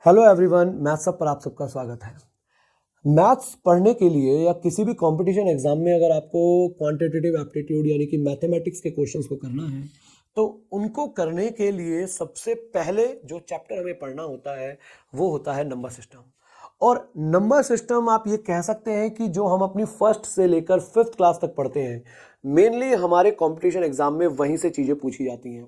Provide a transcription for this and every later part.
Hello everyone, maths सब पर आप सबका स्वागत है। मैथ्स पढ़ने के लिए या किसी भी कंपटीशन एग्जाम में अगर आपको क्वांटिटेटिव एप्टीट्यूड यानी कि मैथमेटिक्स के क्वेश्चंस को करना है तो उनको करने के लिए सबसे पहले जो चैप्टर हमें पढ़ना होता है वो होता है नंबर सिस्टम। और नंबर सिस्टम आप ये कह सकते हैं कि जो हम अपनी फर्स्ट से लेकर फिफ्थ क्लास तक पढ़ते हैं, मेनली हमारे कंपटीशन एग्जाम में वहीं से चीजें पूछी जाती हैं।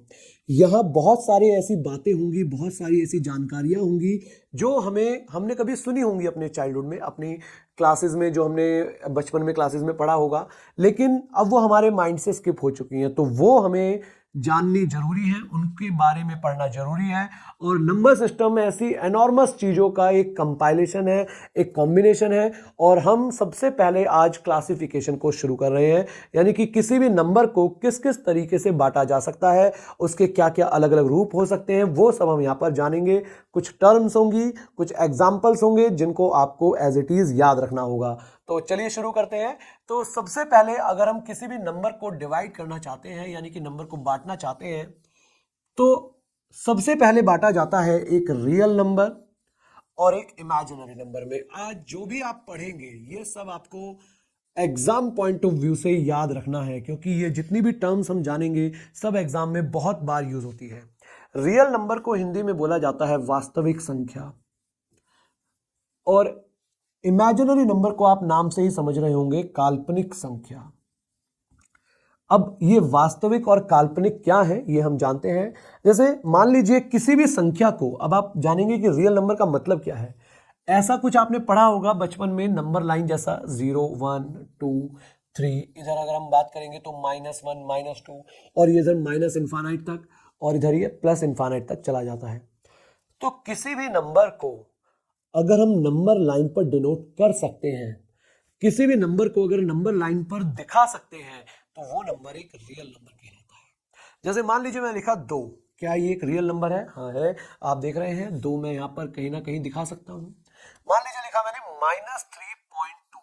यहाँ बहुत सारी ऐसी बातें होंगी, बहुत सारी ऐसी जानकारियां होंगी जो हमने कभी सुनी होंगी अपने चाइल्डहुड में, अपनी क्लासेस में, जो हमने बचपन में क्लासेस में पढ़ा होगा, लेकिन अब वो हमारे माइंड से स्किप हो चुकी हैं। तो वो हमें जाननी जरूरी है, उनके बारे में पढ़ना जरूरी है। और नंबर सिस्टम ऐसी एनॉर्मस चीजों का एक कंपाइलेशन है, एक कॉम्बिनेशन है। और हम सबसे पहले आज क्लासिफिकेशन को शुरू कर रहे हैं, यानी कि किसी भी नंबर को किस किस तरीके से बांटा जा सकता है, उसके क्या क्या अलग अलग रूप हो सकते हैं, वो सब हम यहाँ पर जानेंगे। कुछ टर्म्स होंगी, कुछ एग्जाम्पल्स होंगे जिनको आपको एज इट इज याद रखना होगा। तो चलिए शुरू करते हैं। तो सबसे पहले अगर हम किसी भी नंबर को डिवाइड करना चाहते हैं, यानी कि नंबर को बांटना चाहते हैं, तो सबसे पहले बांटा जाता है एक रियल नंबर और एक इमेजिनरी नंबर में। आज जो भी आप पढ़ेंगे ये सब आपको एग्जाम पॉइंट ऑफ व्यू से याद रखना है, क्योंकि ये जितनी भी टर्म्स हम जानेंगे सब एग्जाम में बहुत बार यूज होती है। रियल नंबर को हिंदी में बोला जाता है वास्तविक संख्या, और इमेजिनरी नंबर को आप नाम से ही समझ रहे होंगे, काल्पनिक संख्या। अब ये वास्तविक और काल्पनिक क्या है ये हम जानते हैं। जैसे मान लीजिए किसी भी संख्या को, अब आप जानेंगे कि रियल नंबर का मतलब क्या है। ऐसा कुछ आपने पढ़ा होगा बचपन में, नंबर लाइन जैसा 0 1 2 3। इधर अगर हम बात करेंगे तो -1 -2, और ये इधर माइनस इन्फानाइट तक, और इधर ये प्लस इन्फानाइट तक चला जाता है। तो किसी भी नंबर को अगर हम नंबर लाइन पर डिनोट कर सकते हैं, किसी भी नंबर को अगर नंबर लाइन पर दिखा सकते हैं, तो वो नंबर एक रियल नंबर कहलाता है। जैसे मान लीजिए मैं लिखा 2, क्या ये एक रियल नंबर है? हाँ है। आप देख रहे हैं 2 मैं यहाँ पर कहीं ना कहीं दिखा सकता हूं। मान लीजिए लिखा मैंने -3.2,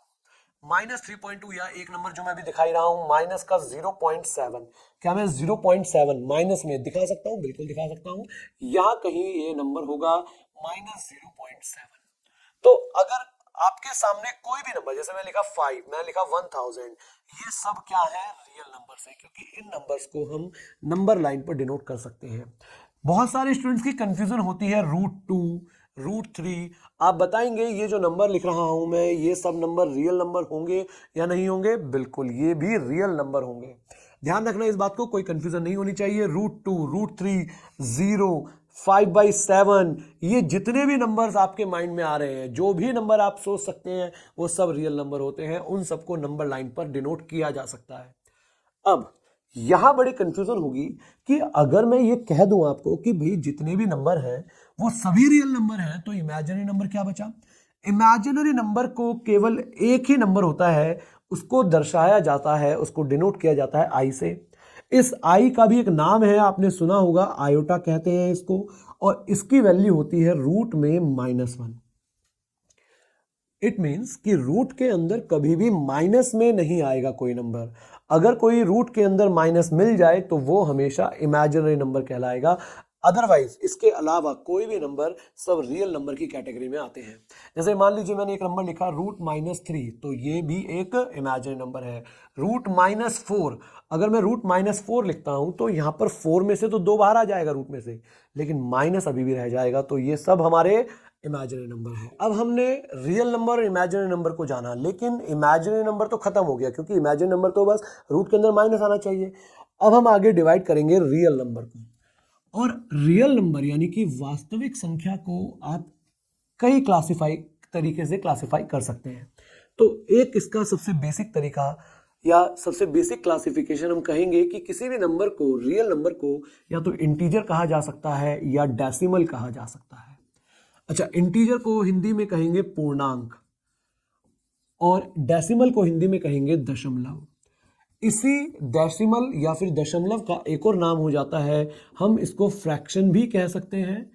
-3.2, या एक नंबर जो मैं अभी दिखाई रहा हूं माइनस का 0.7, क्या मैं 0.7 माइनस में दिखा सकता हूं? बिल्कुल दिखा सकता हूं। यहां कहीं ये नंबर होगा -0.7। तो अगर आपके सामने कोई भी नंबर, जैसे मैं लिखा 5, मैं लिखा 1000, ये सब क्या है? रियल नंबर्स है, क्योंकि इन नंबर्स को हम नंबर लाइन पर डिनोट कर सकते हैं। बहुत सारे स्टूडेंट्स की कंफ्यूजन होती है √2, √3। आप बताएंगे ये जो नंबर लिख रहा हूं मैं, ये सब नंबर रियल नंबर होंगे या नहीं होंगे? बिल्कुल, ये भी रियल नंबर होंगे। ध्यान रखना इस बात को, कोई कंफ्यूजन नहीं होनी चाहिए। √2, √3, 0, 5/7, ये जितने भी नंबर्स आपके माइंड में आ रहे हैं, जो भी नंबर आप सोच सकते हैं, वो सब रियल नंबर होते हैं। उन सबको नंबर लाइन पर डिनोट किया जा सकता है। अब यहां बड़ी कंफ्यूजन होगी कि अगर मैं ये कह दूं आपको कि भाई जितने भी नंबर हैं वो सभी रियल नंबर हैं, तो इमेजिनरी नंबर क्या बचा? इमेजिनरी नंबर को केवल एक ही नंबर होता है, उसको दर्शाया जाता है, उसको डिनोट किया जाता है आई से। इस आई का भी एक नाम है, आपने सुना होगा, आयोटा कहते हैं इसको, और इसकी वैल्यू होती है रूट में -1। इट मीन्स कि रूट के अंदर कभी भी माइनस में नहीं आएगा कोई नंबर। अगर कोई रूट के अंदर माइनस मिल जाए तो वो हमेशा इमेजिनरी नंबर कहलाएगा। अदरवाइज इसके अलावा कोई भी नंबर सब रियल नंबर की कैटेगरी में आते हैं। जैसे मान लीजिए मैंने एक नंबर लिखा √-3, तो ये भी एक इमेजिनरी नंबर है। √-4, अगर मैं √-4 लिखता हूं तो यहां पर 4 में से तो 2 बाहर आ जाएगा रूट में से, लेकिन माइनस अभी भी रह जाएगा। तो ये सब हमारे इमेजिनरी नंबर है। अब हमने रियल नंबर और इमेजिनरी नंबर को जाना, लेकिन इमेजिनरी नंबर तो खत्म हो गया, क्योंकि इमेजिनरी नंबर तो बस रूट के अंदर माइनस आना चाहिए। अब हम आगे डिवाइड करेंगे रियल नंबर को। और रियल नंबर यानी कि वास्तविक संख्या को आप कई तरीके से क्लासिफाई कर सकते हैं। तो एक इसका सबसे बेसिक तरीका या सबसे बेसिक क्लासिफिकेशन हम कहेंगे कि किसी भी नंबर को, रियल नंबर को, या तो इंटीजर कहा जा सकता है या डेसिमल कहा जा सकता है। अच्छा, इंटीजर को हिंदी में कहेंगे पूर्णांक, और डेसिमल को हिंदी में कहेंगे दशमलव। इसी डेसिमल या फिर दशमलव का एक और नाम हो जाता है, हम इसको फ्रैक्शन भी कह सकते हैं,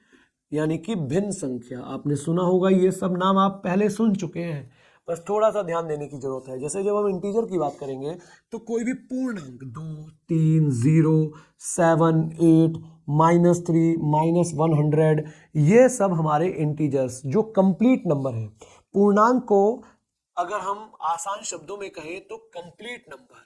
यानी कि भिन्न संख्या। आपने सुना होगा, ये सब नाम आप पहले सुन चुके हैं। बस थोड़ा सा ध्यान देने की जरूरत है। जैसे जब हम इंटीजर की बात करेंगे तो कोई भी पूर्णांक 2, 3, 0, 7, 8, -3, -100, ये सब हमारे इंटीजर्स जो कंप्लीट नंबर है। पूर्णांक को अगर हम आसान शब्दों में कहें तो कंप्लीट नंबर,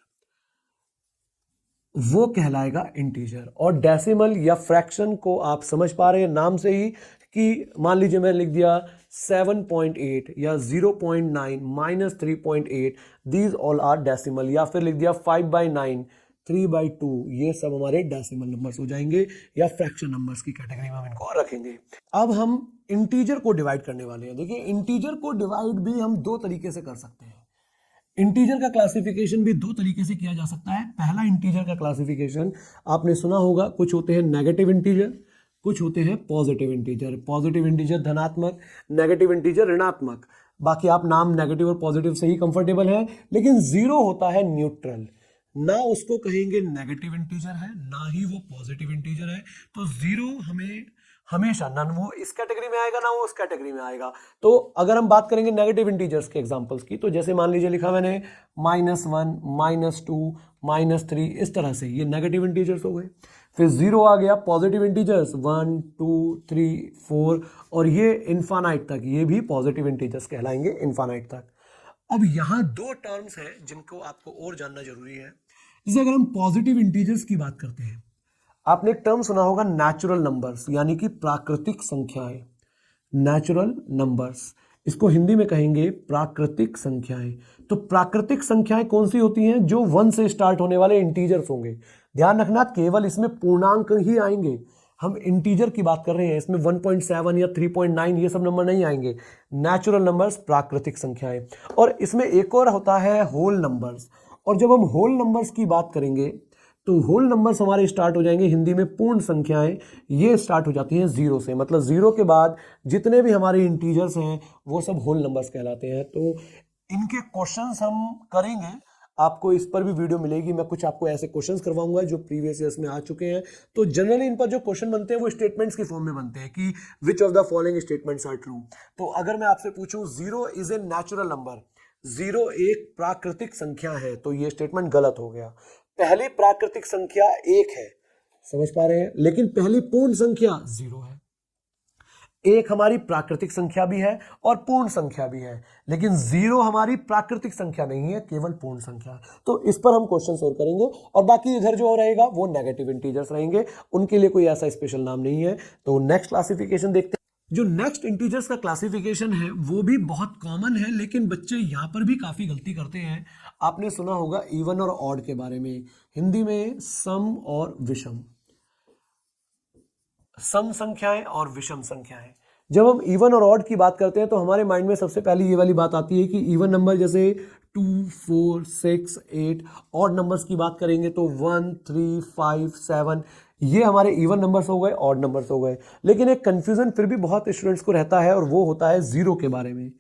वो कहलाएगा इंटीजर। और डेसिमल या फ्रैक्शन को आप समझ पा रहे हैं नाम से ही कि मान लीजिए मैं लिख दिया 7.8 या 0.9 -3.8, दीज ऑल आर डेसिमल, या फिर लिख दिया 5/9, 3/2, ये सब हमारे डेसिमल नंबर्स हो जाएंगे या फ्रैक्शन नंबर्स की कैटेगरी में हम इनको रखेंगे। अब हम इंटीजर को डिवाइड करने वाले हैं। देखिए इंटीजर को डिवाइड भी हम दो तरीके से कर सकते हैं। इंटीजर का क्लासिफिकेशन भी दो तरीके से किया जा सकता है। पहला इंटीजर का क्लासिफिकेशन आपने सुना होगा, कुछ होते हैं नेगेटिव इंटीजर, कुछ होते हैं पॉजिटिव इंटीजर। पॉजिटिव इंटीजर धनात्मक, नेगेटिव इंटीजर ऋणात्मक। बाकी आप नाम नेगेटिव और पॉजिटिव से ही कंफर्टेबल है, लेकिन जीरो होता है न्यूट्रल, ना उसको कहेंगे नेगेटिव इंटीजर है ना ही वो पॉजिटिव इंटीजर है। तो जीरो हमें हमेशा ना वो इस कैटेगरी में आएगा ना वो उस कैटेगरी में आएगा। तो अगर हम बात करेंगे नेगेटिव इंटीजर्स के एग्जांपल्स की, तो जैसे मान लीजिए लिखा मैंने -1, -2, -3, इस तरह से ये नेगेटिव इंटीजर्स हो गए। फिर जीरो आ गया पॉजिटिव इंटीजर्स 1, 2, 3, 4, और ये इनफाइनाइट तक, ये भी पॉजिटिव इंटीजर्स कहलाएंगे इनफाइनाइट तक। अब यहां दो टर्म्स हैं जिनको आपको और जानना जरूरी है। जैसे अगर हम पॉजिटिव इंटीजर्स की बात करते हैं, आपने एक टर्म सुना होगा नेचुरल नंबर्स, यानी कि प्राकृतिक संख्याएं। नेचुरल नंबर्स, इसको हिंदी में कहेंगे प्राकृतिक संख्याएं। तो प्राकृतिक संख्याएं कौन सी होती हैं? जो 1 से स्टार्ट होने वाले इंटीजर्स होंगे। ध्यान रखना केवल इसमें पूर्णांक ही आएंगे, हम इंटीजर की बात कर रहे हैं, इसमें 1.7 या 3.9 ये सब नंबर नहीं आएंगे। नेचुरल नंबर्स प्राकृतिक संख्याएं। और इसमें एक और होता है होल नंबर्स। और जब हम होल नंबर्स की बात करेंगे तो होल नंबर्स हमारे स्टार्ट हो जाएंगे हिंदी में पूर्ण संख्याएं, ये स्टार्ट हो जाती हैं जीरो से। मतलब जीरो के बाद जितने भी हमारे इंटीजर्स हैं वो सब होल नंबर्स कहलाते हैं। तो इनके क्वेश्चंस हम करेंगे, आपको इस पर भी वीडियो मिलेगी। मैं कुछ आपको ऐसे क्वेश्चंस करवाऊंगा जो प्रीवियस ईयर्स में आ चुके हैं। तो जनरली इन पर जो क्वेश्चन बनते हैं वो स्टेटमेंट्स की फॉर्म में बनते हैं कि which of the following statements are true. तो अगर मैं आपसे पूछूं zero is a natural number, zero एक प्राकृतिक संख्या है, तो ये स्टेटमेंट गलत हो गया। पहली प्राकृतिक संख्या एक है, समझ पा रहे हैं, लेकिन पहली पूर्ण संख्या जीरो है। एक हमारी प्राकृतिक संख्या भी है और पूर्ण संख्या भी है, लेकिन जीरो हमारी प्राकृतिक संख्या नहीं है, केवल पूर्ण संख्या। तो इस पर हम क्वेश्चन सोल्व करेंगे। और बाकी इधर जो रहेगा वो नेगेटिव इंटीजर्स रहेंगे, उनके लिए कोई ऐसा स्पेशल नाम नहीं है। तो नेक्स्ट क्लासिफिकेशन देखते हैं। जो नेक्स्ट इंटीजर्स का क्लासिफिकेशन है वो भी बहुत कॉमन है, लेकिन बच्चे यहां पर भी काफी गलती करते हैं। आपने सुना होगा इवन और ऑड के बारे में, हिंदी में सम और विषम, सम संख्याएं और विषम संख्याएं। जब हम इवन और ऑड की बात करते हैं तो हमारे माइंड में सबसे पहले ये वाली बात आती है कि इवन नंबर जैसे 2, 4, 6, 8, ऑड नंबर्स की बात करेंगे तो 1, 3, 5, 7, ये हमारे इवन नंबर्स हो गए, ऑड नंबर्स हो गए। लेकिन एक कंफ्यूजन फिर भी बहुत स्टूडेंट्स को रहता है और वो होता है जीरो के बारे में।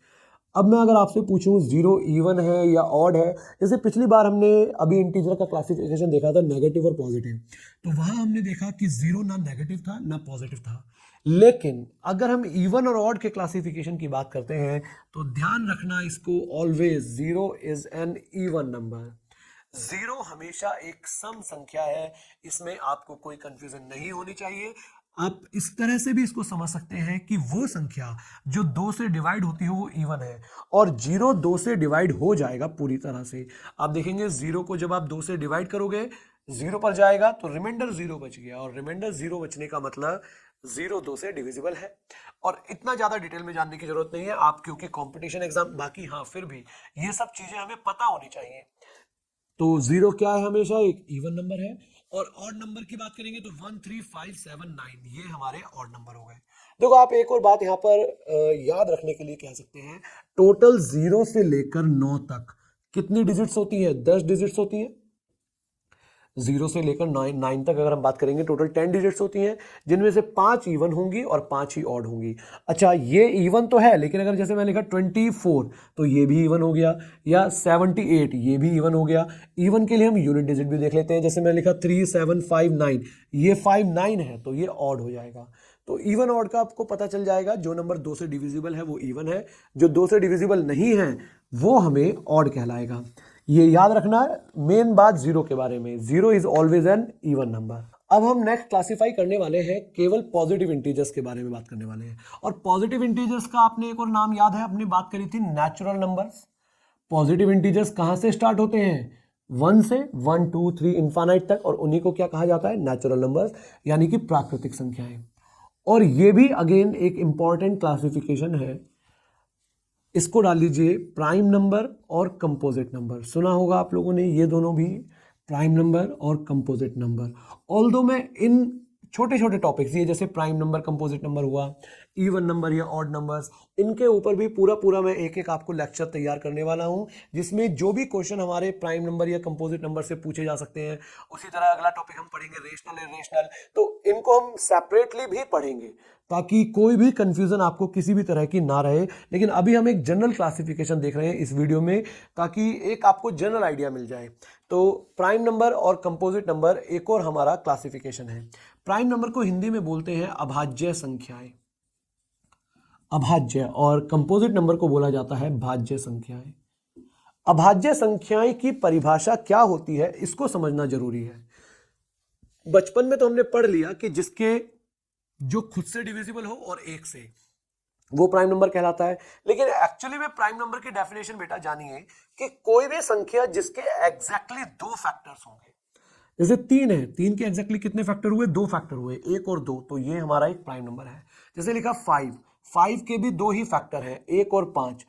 अब मैं अगर आपसे पूछूं जीरो इवन है या ऑड है, जैसे पिछली बार हमने अभी इंटीजर का क्लासिफिकेशन देखा था नेगेटिव और पॉजिटिव, तो वहां हमने देखा कि जीरो ना नेगेटिव था ना पॉजिटिव था। लेकिन अगर हम इवन और ऑड के क्लासिफिकेशन की बात करते हैं तो ध्यान रखना इसको, always zero is an even number. Zero हमेशा एक सम संख्या है, इसमें आपको कोई कंफ्यूजन नहीं होनी चाहिए। आप इस तरह से भी इसको समझ सकते हैं कि वो संख्या जो 2 से डिवाइड होती हो वो इवन है, और जीरो 2 से डिवाइड हो जाएगा पूरी तरह से। आप देखेंगे जीरो को जब आप 2 से डिवाइड करोगे जीरो पर जाएगा तो रिमाइंडर जीरो बच गया, और रिमाइंडर जीरो बचने का मतलब जीरो 2 से डिविजिबल है। और इतना ज्यादा डिटेल में जानने की जरूरत नहीं है आप, क्योंकि कंपटीशन एग्जाम, बाकी हाँ फिर भी ये सब चीजें हमें पता होनी चाहिए। तो जीरो क्या है? हमेशा एक इवन नंबर है। और ऑड नंबर की बात करेंगे तो 1, 3, 5, 7, 9 ये हमारे ऑड नंबर हो गए। देखो आप एक और बात यहाँ पर याद रखने के लिए कह सकते हैं, टोटल 0 से लेकर 9 तक कितनी डिजिट्स होती है? 10 डिजिट्स होती है। 0 से लेकर 9 तक अगर हम बात करेंगे टोटल 10 डिजिट्स होती हैं, जिनमें से 5 इवन होंगी और 5 ही ऑड होंगी। अच्छा ये इवन तो है, लेकिन अगर जैसे मैं लिखा 24 तो ये भी इवन हो गया, या 78 ये भी इवन हो गया। इवन के लिए हम यूनिट डिजिट भी देख लेते हैं, जैसे मैं लिखा 3, 7, 5, 9, ये 5, 9 है तो ये ऑड हो जाएगा। तो इवन ऑड का आपको पता चल जाएगा, जो नंबर 2 से डिविजिबल है वो इवन है, जो 2 से डिविजिबल नहीं है वो हमें ऑड कहलाएगा। ये याद रखना मेन बात जीरो के बारे में, zero is always an even number. अब हम नेक्स्ट क्लासिफाई करने वाले हैं, केवल पॉजिटिव इंटीजर्स के बारे में बात करने वाले हैं। और पॉजिटिव इंटीजर्स का आपने एक और नाम याद है, अपनी बात करी थी नेचुरल नंबर्स। पॉजिटिव इंटीजर्स कहां से स्टार्ट होते हैं? 1 से 1 2 3 इनफाइनाइट तक, और उन्हीं को क्या कहा जाता है? नेचुरल नंबर्स, यानी कि प्राकृतिक संख्याएं। और ये भी अगेन एक इंपॉर्टेंट क्लासिफिकेशन है, इसको डाल लीजिए प्राइम नंबर और कंपोजिट नंबर। सुना होगा आप लोगों ने ये दोनों भी, प्राइम नंबर और कंपोजिट नंबर। ऑल्दो मैं इन छोटे छोटे टॉपिक्स, ये जैसे प्राइम नंबर कंपोजिट नंबर हुआ, इवन नंबर या ऑड नंबर्स, इनके ऊपर भी पूरा मैं एक एक आपको लेक्चर तैयार करने वाला हूं, जिसमें जो भी क्वेश्चन हमारे प्राइम नंबर या कंपोजिट नंबर से पूछे जा सकते हैं। उसी तरह अगला टॉपिक हम पढ़ेंगे रेशनल इरेशनल, तो इनको हम सेपरेटली भी पढ़ेंगे ताकि कोई भी कंफ्यूजन आपको किसी भी तरह की ना रहे। लेकिन अभी हम एक जनरल क्लासिफिकेशन देख रहे हैं इस वीडियो में, ताकि एक आपको जनरल आइडिया मिल जाए। तो प्राइम नंबर और कंपोजिट नंबर एक और हमारा क्लासिफिकेशन है। प्राइम नंबर को हिंदी में बोलते हैं अभाज्य संख्याएं, अभाज्य, और कंपोजिट नंबर को बोला जाता है भाज्य संख्याएं। अभाज्य संख्याएं की परिभाषा क्या होती है, इसको समझना जरूरी है। बचपन में तो हमने पढ़ लिया कि जिसके जो खुद से डिविजिबल हो और एक से, वो प्राइम नंबर कहलाता है। लेकिन एक्चुअली में प्राइम नंबर की डेफिनेशन बेटा जानिए कि कोई भी संख्या जिसके एग्जैक्टली 2 फैक्टर्स होंगे। जैसे 3 है, 3 के एग्जैक्टली कितने फैक्टर हुए? 2 फैक्टर हुए, 1 और 2, तो ये हमारा एक प्राइम नंबर है। जैसे लिखा 5 के भी 2 ही फैक्टर हैं, 1 और 5।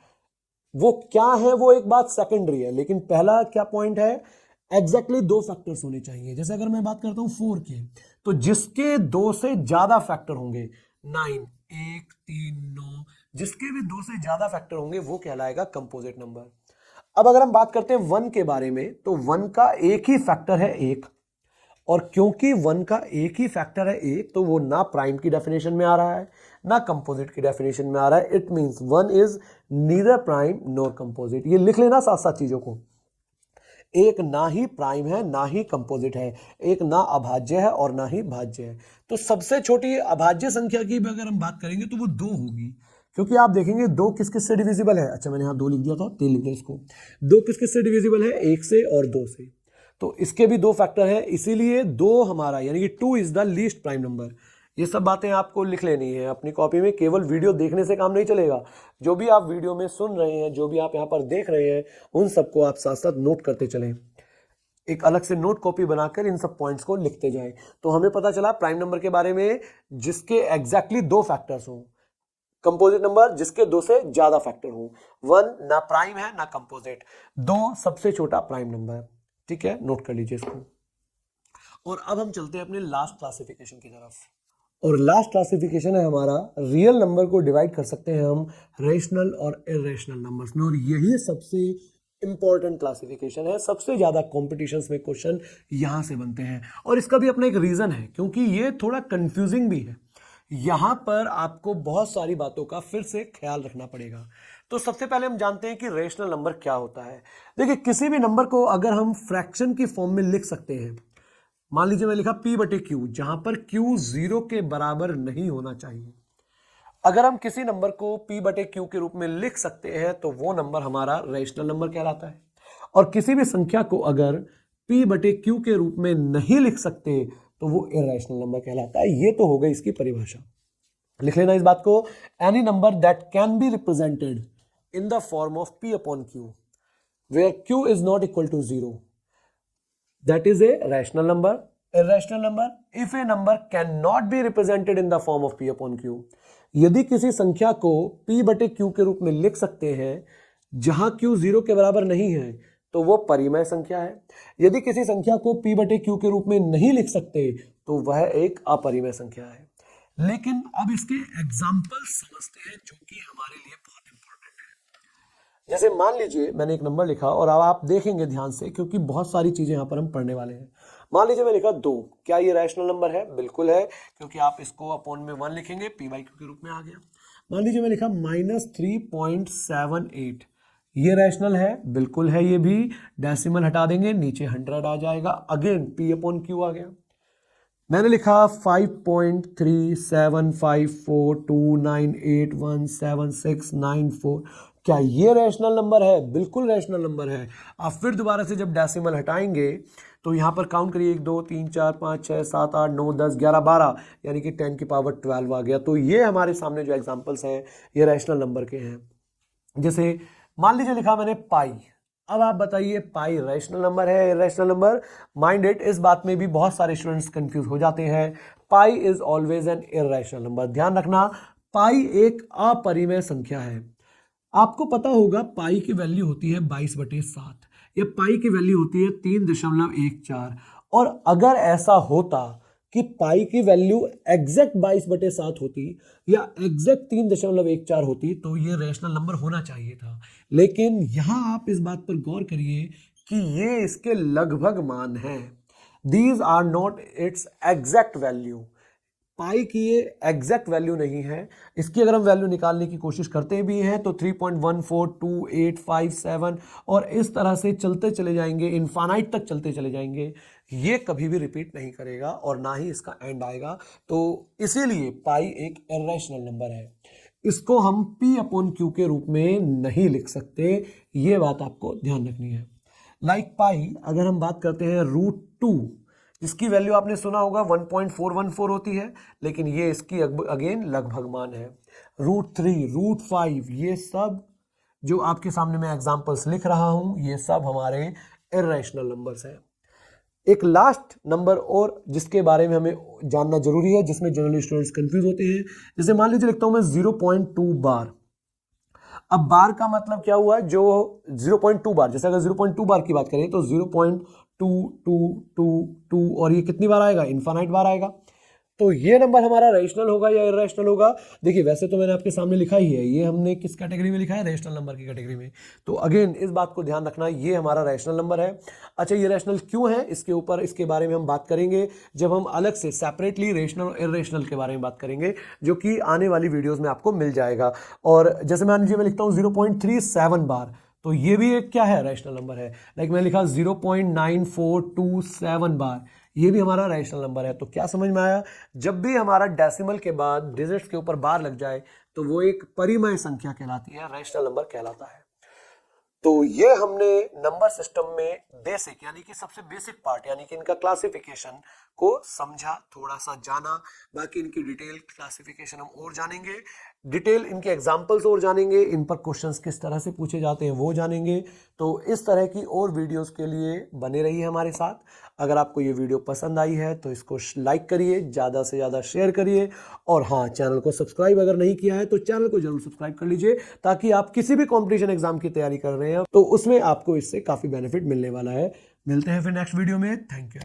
वो क्या है, वो एक बात सेकेंडरी है, लेकिन पहला क्या पॉइंट है? एग्जैक्टली 2 फैक्टर्स होने चाहिए। जैसे अगर मैं बात करता हूं 4 के, तो जिसके 2 से ज्यादा फैक्टर होंगे, 9, 1, 3, 9, जिसके भी 2 से ज्यादा फैक्टर होंगे वो कहलाएगा कंपोजिट नंबर। अब अगर हम बात करते हैं 1 के बारे में, तो 1 का एक ही फैक्टर है 1, और क्योंकि 1 का एक ही फैक्टर है 1, तो वो ना प्राइम की डेफिनेशन में आ रहा है ना कंपोजिट की डेफिनेशन में आ रहा है। It means 1 is neither prime nor composite. ये लिख लेना साथ साथ चीजों को, एक ना ही प्राइम है ना ही कंपोजिट है, एक ना अभाज्य है और ना ही भाज्य है। तो सबसे छोटी अभाज्य संख्या की भी अगर हम बात करेंगे तो वो 2 होगी, क्योंकि आप देखेंगे 2 किस किस से डिविजिबल है। अच्छा, मैंने यहां 2 लिख दिया था, 3 लिख दिया इसको। 2 किस किस से डिविजिबल है? 1 से और 2 से, तो इसके भी 2 फैक्टर है, इसीलिए 2 हमारा, यानी कि 2 is the least prime number. ये सब बातें आपको लिख लेनी है अपनी कॉपी में, केवल वीडियो देखने से काम नहीं चलेगा। जो भी आप वीडियो में सुन रहे हैं, जो भी आप यहाँ पर देख रहे हैं, उन सबको आप साथ साथ नोट करते चलें। एक अलग से नोट कॉपी बनाकर इन सब पॉइंट्स को लिखते जाएं। तो हमें पता चला प्राइम नंबर के बारे में, जिसके एग्जैक्टली 2 फैक्टर्स हों। कंपोजिट नंबर जिसके 2 से ज्यादा फैक्टर हो। 1 ना प्राइम है ना कंपोजिट, 2 सबसे छोटा प्राइम नंबर। ठीक है, नोट कर लीजिए इसको। और अब हम चलते हैं अपने लास्ट क्लासिफिकेशन की तरफ, और लास्ट क्लासिफिकेशन है हमारा, रियल नंबर को डिवाइड कर सकते हैं हम रेशनल और इरेशनल नंबर्स में, और यही सबसे इंपॉर्टेंट क्लासिफिकेशन है। सबसे ज्यादा कॉम्पिटिशन्स में क्वेश्चन यहां से बनते हैं, और इसका भी अपना एक रीजन है, क्योंकि ये थोड़ा कंफ्यूजिंग भी है। यहां पर आपको बहुत सारी बातों का फिर से ख्याल रखना पड़ेगा। तो सबसे पहले हम जानते हैं कि रेशनल नंबर क्या होता है। देखिए, किसी भी नंबर को अगर हम फ्रैक्शन की फॉर्म में लिख सकते हैं, मान लीजिए मैं लिखा p/q, जहां पर q 0 के बराबर नहीं होना चाहिए। अगर हम किसी नंबर को p/q के रूप में लिख सकते हैं तो वो नंबर हमारा रेशनल नंबर कहलाता है। और किसी भी संख्या को अगर p/q के रूप में नहीं लिख सकते तो वो इरेशनल नंबर कहलाता है। ये तो हो गई इसकी परिभाषा, लिख लेना इस बात को। Any number that can be represented in the form of p/q where q is not equal to 0, that is a rational number. Irrational number, if a number cannot be represented in the form of p/q, यदि किसी संख्या को p/q के रूप में लिख सकते हैं जहां q 0 के बराबर नहीं है तो वो परिमेय संख्या है। यदि किसी संख्या को p/q के रूप में नहीं लिख सकते तो वह एक अपरिमेय संख्या है। लेकिन अब इसके एग्जाम्पल समझते हैं जो कि हमारे लिए बहुत इंपॉर्टेंट है। जैसे मान लीजिए मैंने एक नंबर लिखा, और अब आप देखेंगे ध्यान से क्योंकि बहुत सारी चीजें यहां पर हम पढ़ने वाले हैं। मान लीजिए मैं लिखा 2, क्या ये रैशनल नंबर है? बिल्कुल है, क्योंकि आप इसको अपॉन में 1 लिखेंगे, p/q के रूप में आ गया। मान लीजिए मैं लिखा -3.78, ये रैशनल है? बिल्कुल है, ये भी डेसिमल हटा देंगे, नीचे 100 आ जाएगा, अगेन p/q आ गया। मैंने लिखा 5.375429817694। क्या ये रैशनल नंबर है? बिल्कुल रैशनल नंबर है। आप फिर दोबारा से जब डेसिमल हटाएंगे तो यहाँ पर काउंट करिए 1 2 3 4 5 6 7 8 9 10 11 12, यानी कि 10 की पावर 12 आ गया। तो ये हमारे सामने जो एग्जांपल्स हैं ये रैशनल नंबर के हैं। जैसे मान लीजिए लिखा मैंने पाई। अब आप बताइए पाई रैशनल नंबर है इररेशनल नंबर? माइंड इट, इस बात में भी बहुत सारे स्टूडेंट्स कंफ्यूज हो जाते हैं। Pi is always an irrational number. ध्यान रखना, पाई एक अपरिमेय संख्या है। आपको पता होगा पाई की वैल्यू होती है 22/7, या पाई की वैल्यू होती है 3.14। और अगर ऐसा होता कि पाई की वैल्यू एग्जैक्ट 22/7 होती या एग्जैक्ट 3.14 होती तो ये रैशनल नंबर होना चाहिए था। लेकिन यहां आप इस बात पर गौर करिए कि ये इसके लगभग मान हैं। These are not its exact value. Pi की ये एग्जैक्ट वैल्यू नहीं है। इसकी अगर हम वैल्यू निकालने की कोशिश करते भी हैं तो 3.142857 और इस तरह से चलते चले जाएंगे, इनफाइनाइट तक चलते चले जाएंगे। ये कभी भी रिपीट नहीं करेगा और ना ही इसका एंड आएगा। तो इसीलिए पाई एक इररेशनल नंबर है। इसको हम P/Q के रूप में नहीं लिख सकते। ये बात आपको ध्यान रखनी है। लाइक पाई अगर हम बात करते हैं √2, इसकी वैल्यू आपने सुना होगा 1.414 होती है, लेकिन ये इसकी अगेन लगभग मान है। √3, √5, ये सब जो आपके सामने मैं एग्जांपल्स लिख रहा हूं ये सब हमारे इररेशनल नंबर्स हैं। एक लास्ट नंबर और जिसके बारे में हमें जानना जरूरी है, जिसमें जनरली स्टूडेंट्स कंफ्यूज होते हैं। जैसे मान लीजिए लिखता हूं मैं 0.2 बार। अब बार का मतलब क्या हुआ? जो 0.2 बार, जैसे अगर 0.2 बार की बात करें तो 0.2222 और ये कितनी बार आएगा? इनफाइनाइट बार आएगा। तो ये नंबर हमारा रैशनल होगा या इररेशनल होगा? देखिए वैसे तो मैंने आपके सामने लिखा ही है, ये हमने किस कैटेगरी में लिखा है? रैशनल नंबर की कैटेगरी में। तो अगेन इस बात को ध्यान रखना, ये हमारा रैशनल नंबर है। अच्छा, ये रैशनल क्यों है इसके ऊपर, इसके बारे में हम बात करेंगे जब हम अलग से सेपरेटली रैशनल और इररेशनल के बारे में बात करेंगे, जो कि आने वाली वीडियोज में आपको मिल जाएगा। और जैसे मान लीजिए मैं लिखता हूँ 0.37 बार, तो ये भी एक क्या है? रैशनल नंबर है। लाइक मैं लिखा 0.9427 बार, ये भी हमारा रैशनल नंबर है। तो क्या समझ में आया? जब भी हमारा डेसिमल के बाद डिजिट्स के ऊपर बार लग जाए तो वो एक परिमेय संख्या कहलाती है, रैशनल नंबर कहलाता है। तो ये हमने नंबर सिस्टम में बेसिक यानी कि सबसे बेसिक पार्ट यानी कि इनका क्लासिफिकेशन को समझा, थोड़ा सा जाना। बाकी इनकी डिटेल क्लासिफिकेशन हम और जानेंगे, डिटेल इनके एग्जांपल्स और जानेंगे, इन पर क्वेश्चंस किस तरह से पूछे जाते हैं वो जानेंगे। तो इस तरह की और वीडियोस के लिए बने रहिए हमारे साथ। अगर आपको ये वीडियो पसंद आई है तो इसको लाइक करिए, ज़्यादा से ज़्यादा शेयर करिए, और हाँ, चैनल को सब्सक्राइब अगर नहीं किया है तो चैनल को जरूर सब्सक्राइब कर लीजिए, ताकि आप किसी भी कॉम्पिटिशन एग्जाम की तैयारी कर रहे हैं तो उसमें आपको इससे काफ़ी बेनिफिट मिलने वाला है। मिलते हैं फिर नेक्स्ट वीडियो में। Thank you.